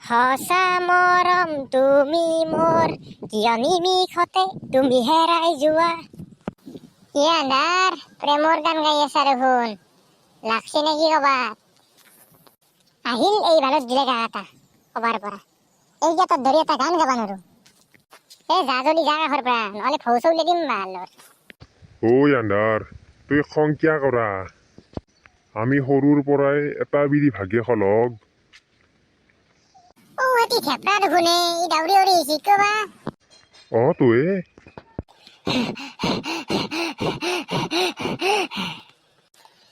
সঁচা মৰম তুমি মোৰ, কিয় নিমিষতে তুমি হেৰাই যোৱা। কি আন্ধাৰ, প্ৰেমৰ গান গাই আছা দেখোন, লাগছে নেকি কবাত? আহিল এই ভালত দিলে গা এটা কবাৰ পৰা, এই গেটত ধৰি এটা গান গাবা নোৱাৰো। যা জলদি যা কাষৰ পৰা, নহ'লে ভৌ চৌ উলিয়াই দিম বালৰ। ঐ আন্ধাৰ, তুই খং কিয়া কৰা? আমি সৰুৰ পৰাই এটা বিৰি ভাগে খলগ। এটি থেপৰা দেখোন এই দাউৰি উৰি আহিছে কবা। তুই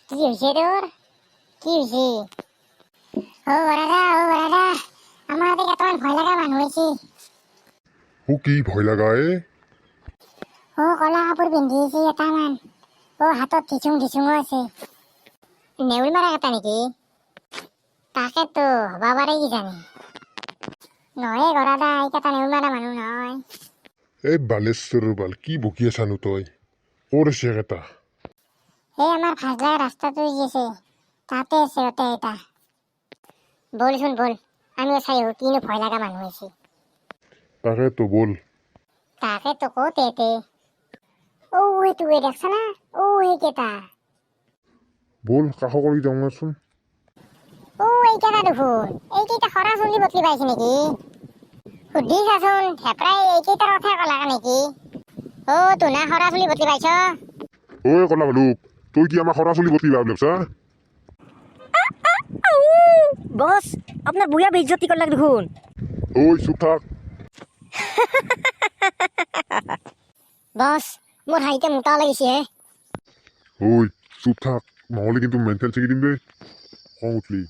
কি হৈছে তোৰ? কি হৈছে? বৰাদা, আমাৰ ইয়াতে কেইটামান ভয় লগা মানুহ হৈছে। কি ভয় লগা কলা কাপোৰ পিন্ধি আছে এটামান, হাতত ধিচুঙো আছে। নেউল মাৰা কেইটা নেকি? তাকেতো হবা পাৰে কিজানি। নহয় গৰাদা, এইকেইটা নেউল মাৰা মানুহ নহয়। এই বালেশ্বৰৰ বাল, কি বকি আছানো তই? ক'ৰ আছে এটা? আমাৰ ভাজলা ৰাস্তাটো যি আছে তাতে আছে গোটেই এটা। বলচোন বল, আমিও চাই আহো কিনো ভয় লগা মানুহ আছে। তাকেতো বল। তাকেতো ক'ত এতে? সেইটো দেখছা না? সেইকেইটা। বল কাষ কৰি যাওঁচোন। এইকেইটা দেখোন, এইকেইটা খৰা চুলি বদলি পাইছে নেকি? সুধি চাচোন, থেপৰাই এইকেইটাৰ কথা ক'লা নেকি? তোনা খৰা চুলি বদলি পাইছ? কলা ভালুক, তুই কি আমাৰ সৰা চুলি বদলি ভাবছা? বস, আপনাৰ বুয়া বেইজ্জতি কৰলাক দেখুন। চুপ থাক। বস, মোৰ হাইতে মোটা লাগিছে হে। চুপ থাক, নহ'লে কিন্তু মেণ্টেল চেকি দিম দেই। খং উঠলি।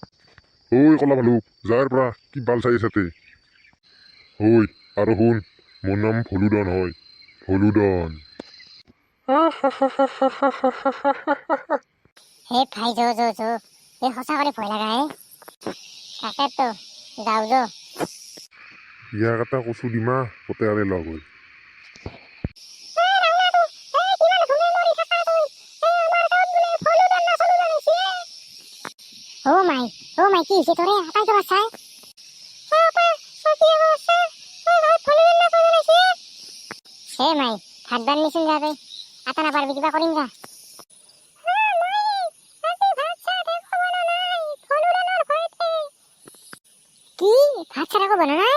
কলা ভালুক, যাৰ পৰা কি বাল চাই আছাতে? আৰু শুন, মোৰ নাম ভলুদন হয়, ভলুদন। হে ভাই যো এই সঁচা কৰি ভয় লগা হে। তাকেতো যাওঁ যো। ইয়াক এটা কচু দিমা, গোটেই লগ হৈ। মাই কি হৈছে তোৰে? আটাই তো বাচ্চাই মাই ভাত বান নিচোন যা তই, আটা নাপাৰবি কিবা কৰিম যা। কি ভাত চাত একো বনা নাই?